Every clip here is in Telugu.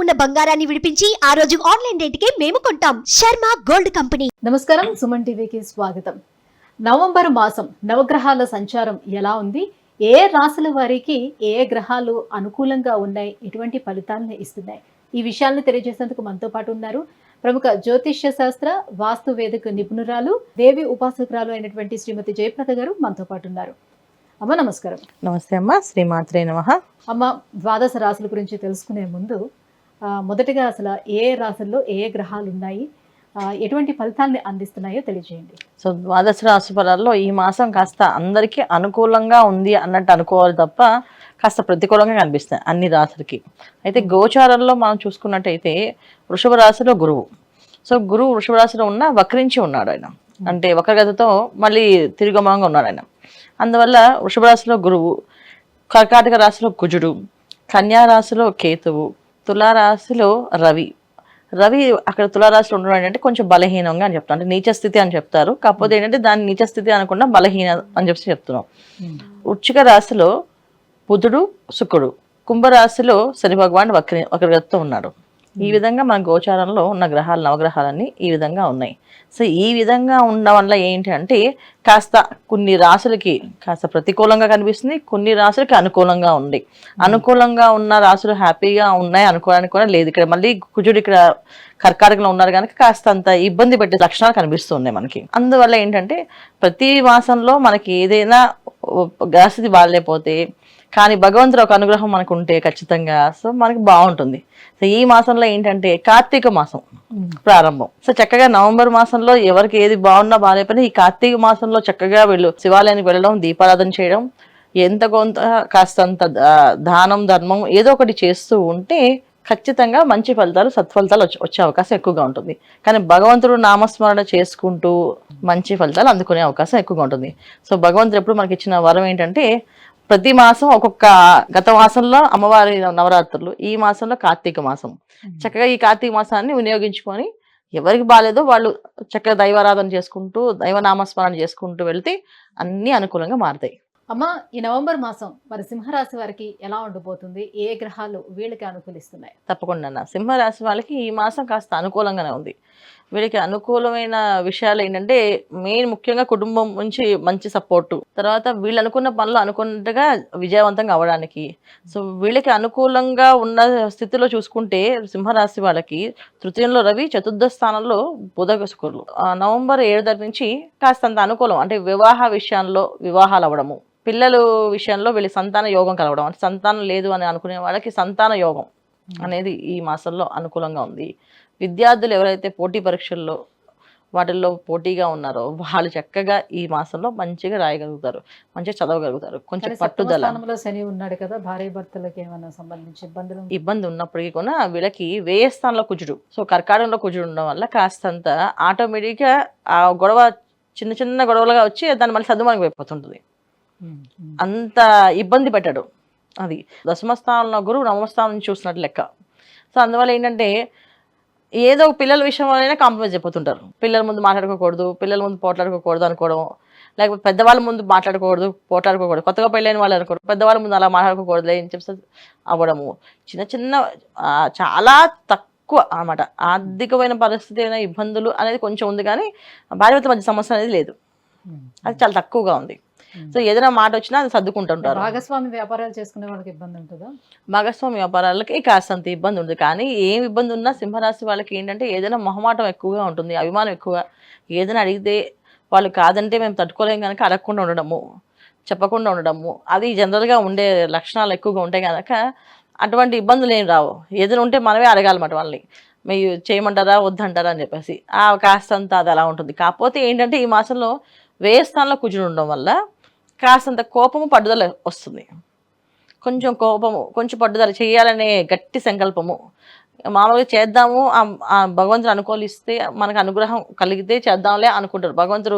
ఉన్న బంగారాన్ని విడిపించి ఆ రోజు ఆన్లైన్ రేటుకే మేము కొంటాం. Sharma gold company. నమస్కారం, సుమన్ టీవీకి స్వాగతం. నవంబర్ మాసం నవగ్రహాల సంచారం ఎలా ఉంది, ఏ రాశుల వారికి ఏ గ్రహాలు అనుకూలంగా ఉన్నాయి, ఎటువంటి ఫలితాలను ఇస్తున్నాయి, ఈ విషయాలను తెలియజేసేందుకు మనతో పాటు ఉన్నారు ప్రముఖ జ్యోతిష్య శాస్త్ర వాస్తు వేదిక నిపుణురాలు, దేవి ఉపాసకురాలు అయినటువంటి శ్రీమతి జయప్రద గారు మనతో పాటు ఉన్నారు. అమ్మ నమస్కారం. నమస్తే అమ్మ, శ్రీమాత్రే నమః. అమ్మ, ద్వాదశ రాశుల గురించి తెలుసుకునే ముందు మొదటగా అసలు ఏ రాశుల్లో ఏ గ్రహాలు ఉన్నాయి, ఎటువంటి ఫలితాన్ని అందిస్తున్నాయో తెలియజేయండి. సో ద్వాదశ రాశి ఫలాల్లో ఈ మాసం కాస్త అందరికీ అనుకూలంగా ఉంది అన్నట్టు అనుకోవాలి తప్ప కాస్త ప్రతికూలంగా కనిపిస్తాయి అన్ని రాశులకి. అయితే గోచారంలో మనం చూసుకున్నట్టయితే వృషభ రాశిలో గురువు. సో గురువు వృషభ రాశిలో ఉన్న వక్రించి ఉన్నాడు ఆయన, అంటే వక్రగతితో మళ్ళీ తిరుగుమంగా ఉన్నాడు ఆయన. అందువల్ల వృషభ రాశిలో గురువు, కర్కాటక రాశిలో కుజుడు, కన్యా రాశిలో కేతువు, తులారాశిలో రవి. రవి అక్కడ తులారాశిలో ఉండడం అంటే కొంచెం బలహీనంగా అని చెప్తారు, అంటే నీచ స్థితి అని చెప్తారు. కాకపోతే ఏంటంటే దాన్ని నీచ స్థితి అనకుండా బలహీన అని చెప్పి చెప్తున్నాం. వృశ్చిక రాశిలో బుధుడు, శుక్రుడు, కుంభరాశిలో శని భగవాన్ వక్రగతితో ఉన్నాడు. ఈ విధంగా మన గోచారంలో ఉన్న గ్రహాలు, నవగ్రహాలన్నీ ఈ విధంగా ఉన్నాయి. సో ఈ విధంగా ఉండడం వల్ల ఏంటి అంటే కాస్త కొన్ని రాశులకి కాస్త ప్రతికూలంగా కనిపిస్తుంది, కొన్ని రాశులకి అనుకూలంగా ఉంది. అనుకూలంగా ఉన్న రాశులు హ్యాపీగా ఉన్నాయి, అనుకోవడానికి కూడా లేదు. ఇక్కడ మళ్ళీ కుజుడు ఇక్కడ కర్కాటకంలో ఉన్నారు కనుక కాస్త అంత ఇబ్బంది పెట్టే లక్షణాలు కనిపిస్తున్నాయి మనకి. అందువల్ల ఏంటంటే ప్రతి మాసంలో మనకి ఏదైనా గ్రహస్థితి బాగాలేకపోతే కానీ భగవంతుడు ఒక అనుగ్రహం మనకు ఉంటే ఖచ్చితంగా సో మనకి బాగుంటుంది. సో ఈ మాసంలో ఏంటంటే కార్తీక మాసం ప్రారంభం. సో చక్కగా నవంబర్ మాసంలో ఎవరికి ఏది బాగున్నా బాగాలేకపోయినా ఈ కార్తీక మాసంలో చక్కగా వీళ్ళు శివాలయానికి వెళ్ళడం, దీపారాధన చేయడం, ఎంత కొంత కాస్తంత దానం ధర్మం ఏదో ఒకటి చేస్తూ ఉంటే ఖచ్చితంగా మంచి ఫలితాలు, సత్ఫలితాలు వచ్చే అవకాశం ఎక్కువగా ఉంటుంది. కానీ భగవంతుడు నామస్మరణ చేసుకుంటూ మంచి ఫలితాలు అందుకునే అవకాశం ఎక్కువగా ఉంటుంది. సో భగవంతుడు ఎప్పుడు మనకి ఇచ్చిన వరం ఏంటంటే ప్రతి మాసం ఒక్కొక్క, గత మాసంలో అమ్మవారి నవరాత్రులు, ఈ మాసంలో కార్తీక మాసం. చక్కగా ఈ కార్తీక మాసాన్ని వినియోగించుకొని ఎవరికి బాగాలేదో వాళ్ళు చక్కగా దైవారాధన చేసుకుంటూ, దైవనామస్మరణ చేసుకుంటూ వెళ్తే అన్ని అనుకూలంగా మారుతాయి. అమ్మ, ఈ నవంబర్ మాసం మరి సింహరాశి వారికి ఎలా ఉండబోతుంది, ఏ గ్రహాలు వీళ్ళకి అనుకూలిస్తున్నాయి? తప్పకుండా సింహరాశి వాళ్ళకి ఈ మాసం కాస్త అనుకూలంగానే ఉంది. వీళ్ళకి అనుకూలమైన విషయాలు ఏంటంటే మెయిన్ ముఖ్యంగా కుటుంబం నుంచి మంచి సపోర్టు, తర్వాత వీళ్ళు అనుకున్న పనులు అనుకున్నట్టుగా విజయవంతంగా అవ్వడానికి. సో వీళ్ళకి అనుకూలంగా ఉన్న స్థితిలో చూసుకుంటే సింహరాశి వాళ్ళకి తృతీయంలో రవి, చతుర్థ స్థానంలో బుధ, శుక్రులు. నవంబర్ 7 నుంచి కాస్తంత అనుకూలం, అంటే వివాహ విషయంలో వివాహాలు అవ్వడము, పిల్లలు విషయంలో వీళ్ళకి సంతాన యోగం కలవడం, అంటే సంతానం లేదు అని అనుకునే వాళ్ళకి సంతాన యోగం అనేది ఈ మాసంలో అనుకూలంగా ఉంది. విద్యార్థులు ఎవరైతే పోటీ పరీక్షల్లో వాటిల్లో పోటీగా ఉన్నారో వాళ్ళు చక్కగా ఈ మాసంలో మంచిగా రాయగలుగుతారు, మంచిగా చదవగలుగుతారు. కొంచెం పట్టుదల. శని ఉన్నాడు కదా, భార్య భర్తలకు ఏమైనా సంబంధించి ఇబ్బంది ఉన్నప్పటికీ కూడా వీళ్ళకి వ్యయ స్థానంలో కుజుడు, సో కర్కాటకంలో కుజుడు ఉండడం వల్ల కాస్తంత ఆటోమేటిక్గా ఆ గొడవ చిన్న చిన్న గొడవలుగా వచ్చి దాన్ని మళ్ళీ సర్దుమణికి అయిపోతుంటుంది. అంత ఇబ్బంది పెట్టాడు. అది దశమస్థానంలో గురువు నవమస్థానం నుంచి చూసినట్టు లెక్క. సో అందువల్ల ఏంటంటే ఏదో పిల్లల విషయంలోనే కాంప్రమైజ్ అయిపోతుంటారు. పిల్లల ముందు మాట్లాడుకోకూడదు, పిల్లల ముందు పోట్లాడుకోకూడదు అనుకోవడం, లేకపోతే పెద్దవాళ్ళ ముందు పోట్లాడుకోకూడదు, కొత్తగా పెళ్ళైన వాళ్ళు అనుకోరు, పెద్దవాళ్ళ ముందు అలా మాట్లాడుకోకూడదు అని చెప్పి అవ్వడము. చిన్న చిన్న చాలా తక్కువ అన్నమాట. ఆర్థికమైన పరిస్థితి అయినా ఇబ్బందులు అనేది కొంచెం ఉంది, కానీ భార్యభర్తల మధ్య సమస్య అనేది లేదు, అది చాలా తక్కువగా ఉంది. సో ఏదైనా మాట వచ్చినా అది సర్దుకుంటుంటారు. భాగస్వామి వ్యాపారాలు చేసుకునే వాళ్ళకి ఇబ్బంది ఉంటుందా? భాగస్వామి వ్యాపారాలకి కాస్తంత ఇబ్బంది ఉంటుంది, కానీ ఏం ఇబ్బంది ఉన్నా సింహరాశి వాళ్ళకి ఏంటంటే ఏదైనా మొహమాటం ఎక్కువగా ఉంటుంది, అభిమానం ఎక్కువ. ఏదైనా అడిగితే వాళ్ళు కాదంటే మేము తట్టుకోలేం కనుక అడగకుండా ఉండడము, చెప్పకుండా ఉండడము, అది జనరల్గా ఉండే లక్షణాలు ఎక్కువగా ఉంటాయి కనుక అటువంటి ఇబ్బందులు ఏం రావు. ఏదైనా ఉంటే మనమే అడగాలన్నమాట వాళ్ళని, మీరు చేయమంటారా వద్దంటారా అని చెప్పేసి. కాస్తంత అది అలా ఉంటుంది. కాకపోతే ఏంటంటే ఈ మాసంలో వ్యయస్థానంలో కూర్చుని ఉండడం వల్ల కాస్తంత కోపము, పట్టుదల వస్తుంది. కొంచెం కోపము, కొంచెం పట్టుదల, చేయాలనే గట్టి సంకల్పము. మామూలుగా చేద్దాము, భగవంతుడు అనుకూలిస్తే మనకు అనుగ్రహం కలిగితే చేద్దాంలే అనుకుంటారు. భగవంతుడు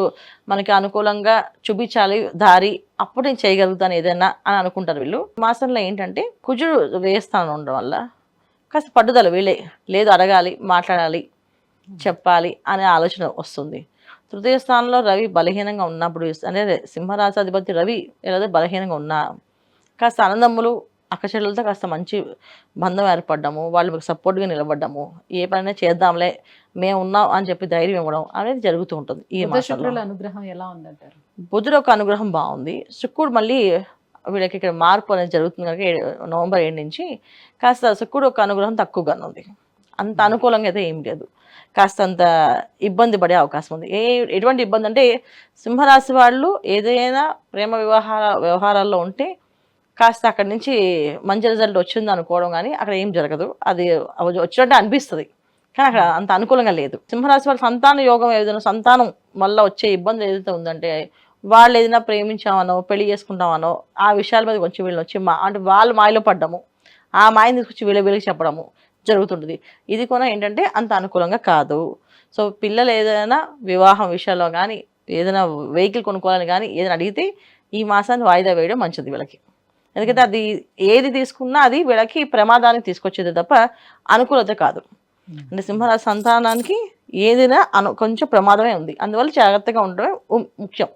మనకి అనుకూలంగా చూపించాలి దారి, అప్పుడు నేను చేయగలుగుతాను ఏదైనా అని అనుకుంటారు వీళ్ళు. మాసంలో ఏంటంటే కుజుడు వ్యయస్థానం ఉండడం వల్ల కాస్త పట్టుదల వీళ్ళే, లేదు అడగాలి, మాట్లాడాలి, చెప్పాలి అనే ఆలోచన వస్తుంది. తృతీయ స్థానంలో రవి బలహీనంగా ఉన్నప్పుడు, అంటే సింహరాశి అధిపతి రవి ఏదైతే బలహీనంగా ఉన్నా కాస్త అన్నదమ్ములు అక్కచెల్లెలతో కాస్త మంచి బంధం ఏర్పడ్డము, వాళ్ళు మీకు సపోర్ట్గా నిలబడ్డము, ఏ పనైనా చేద్దాంలే మేము ఉన్నాం అని చెప్పి ధైర్యం ఇవ్వడం అనేది జరుగుతూ ఉంటుంది ఈ బుధ మాసంలో. శుక్రుల అనుగ్రహం ఎలా ఉందంటారు? బుధుడు ఒక అనుగ్రహం బాగుంది. శుక్రుడు మళ్ళీ వీళ్ళకి ఇక్కడ మార్పు అనేది జరుగుతుంది కనుక నవంబర్ 7 నుంచి కాస్త శుక్రుడు ఒక అనుగ్రహం తక్కువగానే ఉంది. అంత అనుకూలంగా అయితే ఏం లేదు. కాస్త అంత ఇబ్బంది పడే అవకాశం ఉంది. ఎటువంటి ఇబ్బంది అంటే సింహరాశి వాళ్ళు ఏదైనా ప్రేమ వ్యవహారాల్లో ఉంటే కాస్త అక్కడి నుంచి మంచి రిజల్ట్ వచ్చింది అనుకోవడం కానీ అక్కడ ఏం జరగదు. అది వచ్చినట్టే అనిపిస్తుంది కానీ అక్కడ అంత అనుకూలంగా లేదు. సింహరాశి వాళ్ళ సంతాన యోగం ఏదైనా సంతానం వల్ల వచ్చే ఇబ్బంది ఏదైతే ఉందంటే వాళ్ళు ఏదైనా ప్రేమించామనో పెళ్లి చేసుకుంటామనో ఆ విషయాల మీద కొంచెం వీళ్ళు వచ్చి అంటే వాళ్ళు మాయలో పడ్డము, ఆ మాయని తీసుకొచ్చి వీళ్ళకి చెప్పడము జరుగుతుంటుంది. ఇది కూడా ఏంటంటే అంత అనుకూలంగా కాదు. సో పిల్లలు ఏదైనా వివాహం విషయాల్లో కానీ ఏదైనా వెహికల్ కొనుక్కోవాలని కానీ ఏదైనా అడిగితే ఈ మాసాన్ని వాయిదా వేయడం మంచిది వీళ్ళకి. ఎందుకంటే అది ఏది తీసుకున్నా అది వీళ్ళకి ప్రమాదానికి తీసుకొచ్చేది తప్ప అనుకూలత కాదు. అంటే సింహరాశి సంతానానికి ఏదైనా కొంచెం ప్రమాదమే ఉంది. అందువల్ల జాగ్రత్తగా ఉండడమే ముఖ్యం.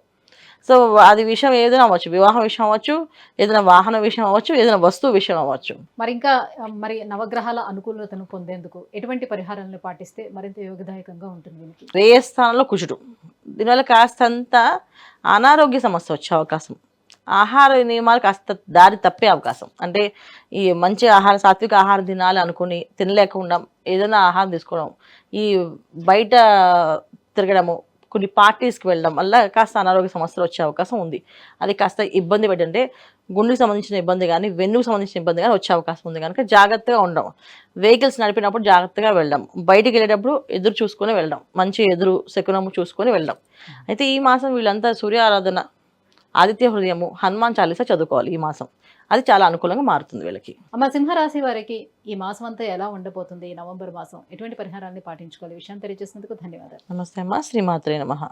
సో అది విషయం ఏదైనా అవ్వచ్చు, వివాహం విషయం అవ్వచ్చు, ఏదైనా వాహన విషయం అవ్వచ్చు, ఏదైనా వస్తువు విషయం అవ్వచ్చు. మరి నవగ్రహాల అనుకూలతను పొందేందుకు ఎటువంటి పరిహారాలను పాటిస్తే మరింత యోగదాయకంగా ఉంటుంది వీళ్ళకి? రేయ స్థానంలో కుజుడు, దీనివల్ల కాస్తంత అనారోగ్య సమస్య వచ్చే అవకాశం, ఆహార నియమాలు కాస్త దారి తప్పే అవకాశం. అంటే ఈ మంచి ఆహారం సాత్విక ఆహారం తినాలి అనుకుని తినలేకుండా ఏదైనా ఆహారం తీసుకోవడం, ఈ బయట తిరగడము, కొన్ని పార్టీస్కి వెళ్ళడం వల్ల కాస్త అనారోగ్య సమస్యలు వచ్చే అవకాశం ఉంది. అది కాస్త ఇబ్బంది పెట్టంటే గుండెకి సంబంధించిన ఇబ్బంది కానీ వెన్నుకు సంబంధించిన ఇబ్బంది కానీ వచ్చే అవకాశం ఉంది కనుక జాగ్రత్తగా ఉండడం. వెహికల్స్ నడిపినప్పుడు జాగ్రత్తగా వెళ్ళడం, బయటికి వెళ్ళేటప్పుడు ఎదురు చూసుకొని వెళ్ళడం, మంచి ఎదురు శకునము చూసుకొని వెళ్ళడం. అయితే ఈ మాసం వీళ్ళంతా సూర్య ఆరాధన, ఆదిత్య హృదయము, హనుమాన్ చాలీసా చదువుకోవాలి ఈ మాసం. అది చాలా అనుకూలంగా మారుతుంది వీళ్ళకి. అమ్మ, సింహరాశి వారికి ఈ మాసం అంతా ఎలా ఉండబోతుంది? ఈ నవంబర్ మాసం ఎటువంటి పరిహారాన్ని పాటించుకోవాలి? విషయం తెలియజేసినందుకు ధన్యవాదాలు. నమస్తే అమ్మ. శ్రీమాత్రే నమః.